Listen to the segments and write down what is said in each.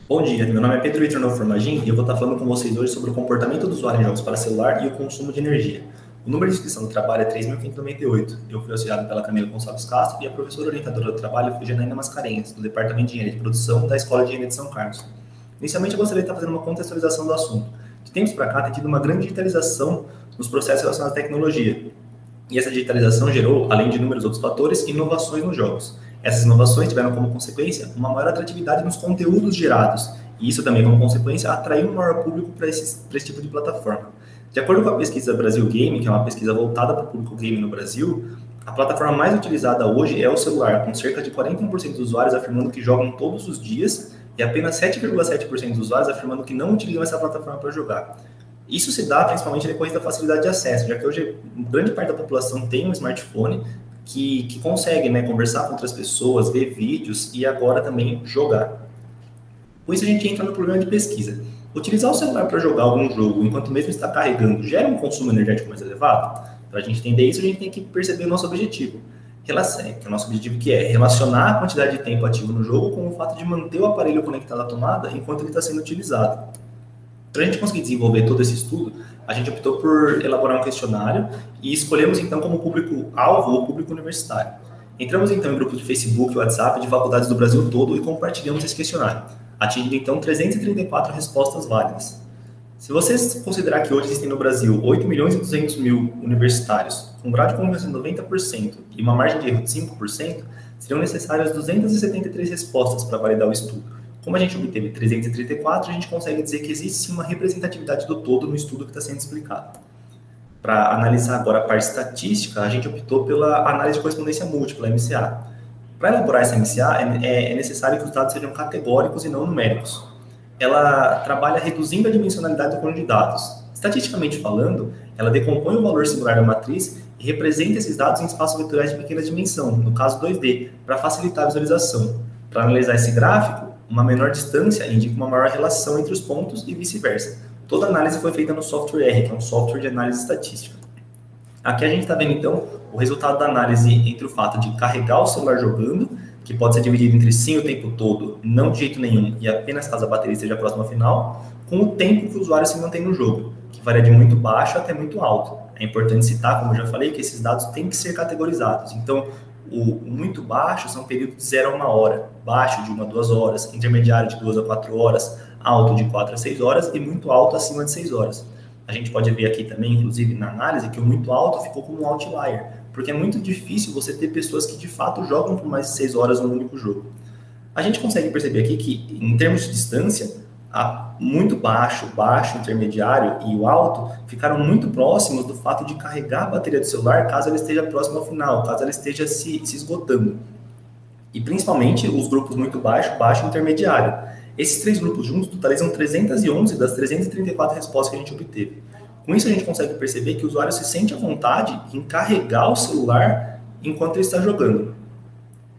Bom dia, meu nome é Pedro Vitor Novo Formagin e eu vou estar falando com vocês hoje sobre o comportamento do usuário em jogos para celular e o consumo de energia. O número de inscrição do trabalho é 3.598. Eu fui auxiliado pela Camila Gonçalves Castro e a professora orientadora do trabalho foi Janaína Mascarenhas, do Departamento de Engenharia de Produção da Escola de Engenharia de São Carlos. Inicialmente, eu gostaria de estar fazendo uma contextualização do assunto. De tempos para cá, tem tido uma grande digitalização nos processos relacionados à tecnologia. E essa digitalização gerou, além de inúmeros outros fatores, inovações nos jogos. Essas inovações tiveram como consequência uma maior atratividade nos conteúdos gerados, e isso também, como consequência, atraiu um maior público para esse tipo de plataforma. De acordo com a pesquisa Brasil Game, que é uma pesquisa voltada para o público game no Brasil, a plataforma mais utilizada hoje é o celular, com cerca de 41% dos usuários afirmando que jogam todos os dias e apenas 7,7% dos usuários afirmando que não utilizam essa plataforma para jogar. Isso se dá principalmente depois da facilidade de acesso, já que hoje grande parte da população tem um smartphone que consegue, né, conversar com outras pessoas, ver vídeos e agora também jogar. Com isso a gente entra no problema de pesquisa. Utilizar o celular para jogar algum jogo enquanto mesmo está carregando gera um consumo energético mais elevado? Para a gente entender isso, a gente tem que perceber o nosso objetivo. Que o nosso objetivo que é relacionar a quantidade de tempo ativo no jogo com o fato de manter o aparelho conectado à tomada enquanto ele está sendo utilizado. Para a gente conseguir desenvolver todo esse estudo, a gente optou por elaborar um questionário e escolhemos então como público-alvo o público universitário. Entramos então em grupos de Facebook e WhatsApp de faculdades do Brasil todo e compartilhamos esse questionário, atingindo então 334 respostas válidas. Se vocês considerar que hoje existem no Brasil 8 milhões e 200 mil universitários, com um grau de convivência de 90% e uma margem de erro de 5%, seriam necessárias 273 respostas para validar o estudo. Como a gente obteve 334, a gente consegue dizer que existe sim uma representatividade do todo no estudo que está sendo explicado. Para analisar agora a parte estatística, a gente optou pela análise de correspondência múltipla, MCA. Para elaborar essa MCA, é necessário que os dados sejam categóricos e não numéricos. Ela trabalha reduzindo a dimensionalidade do conjunto de dados. Estatisticamente falando, ela decompõe o valor singular da matriz e representa esses dados em espaços vetoriais de pequena dimensão, no caso 2D, para facilitar a visualização. Para analisar esse gráfico, uma menor distância indica uma maior relação entre os pontos e vice-versa. Toda a análise foi feita no software R, que é um software de análise estatística. Aqui a gente está vendo, então, o resultado da análise entre o fato de carregar o celular jogando, que pode ser dividido entre sim o tempo todo, não de jeito nenhum, e apenas caso a bateria esteja próxima ao final, com o tempo que o usuário se mantém no jogo, que varia de muito baixo até muito alto. É importante citar, como eu já falei, que esses dados têm que ser categorizados. Então, o muito baixo são períodos de 0 a 1 hora, baixo de 1 a 2 horas, intermediário de 2 a 4 horas, alto de 4 a 6 horas e muito alto acima de 6 horas. A gente pode ver aqui também, inclusive na análise, que o muito alto ficou como um outlier, porque é muito difícil você ter pessoas que de fato jogam por mais de 6 horas num único jogo. A gente consegue perceber aqui que, em termos de distância, muito baixo, baixo, intermediário e o alto ficaram muito próximos do fato de carregar a bateria do celular caso ela esteja próxima ao final, caso ela esteja se esgotando. E principalmente os grupos muito baixo, baixo e intermediário. Esses três grupos juntos totalizam 311 das 334 respostas que a gente obteve. Com isso a gente consegue perceber que o usuário se sente à vontade em carregar o celular enquanto ele está jogando.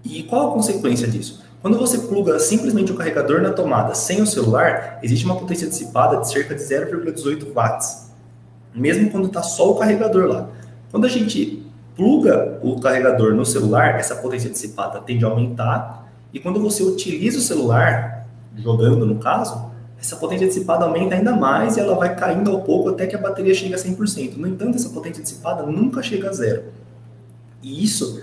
E qual a consequência disso? Quando você pluga simplesmente o carregador na tomada sem o celular, existe uma potência dissipada de cerca de 0,18 watts, mesmo quando está só o carregador lá. Quando a gente pluga o carregador no celular, essa potência dissipada tende a aumentar, e quando você utiliza o celular, jogando no caso, essa potência dissipada aumenta ainda mais e ela vai caindo ao pouco até que a bateria chegue a 100%. No entanto, essa potência dissipada nunca chega a zero. E isso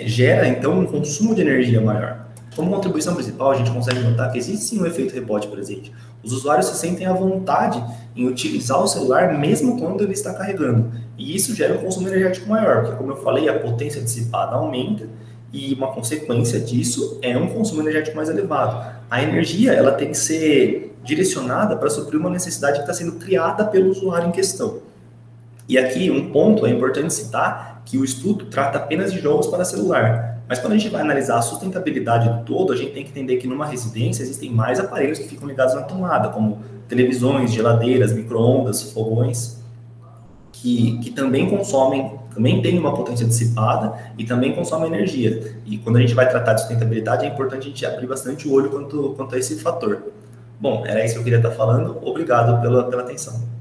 gera, então, um consumo de energia maior. Como contribuição principal, a gente consegue notar que existe sim um efeito rebote presente. Os usuários se sentem à vontade em utilizar o celular mesmo quando ele está carregando. E isso gera um consumo energético maior, porque, como eu falei, a potência dissipada aumenta e uma consequência disso é um consumo energético mais elevado. A energia ela tem que ser direcionada para suprir uma necessidade que está sendo criada pelo usuário em questão. E aqui um ponto é importante citar que o estudo trata apenas de jogos para celular. Mas quando a gente vai analisar a sustentabilidade do todo, a gente tem que entender que numa residência existem mais aparelhos que ficam ligados na tomada, como televisões, geladeiras, micro-ondas, fogões, que também consomem, também têm uma potência dissipada e também consomem energia. E quando a gente vai tratar de sustentabilidade, é importante a gente abrir bastante o olho quanto a esse fator. Bom, era isso que eu queria estar falando. Obrigado pela atenção.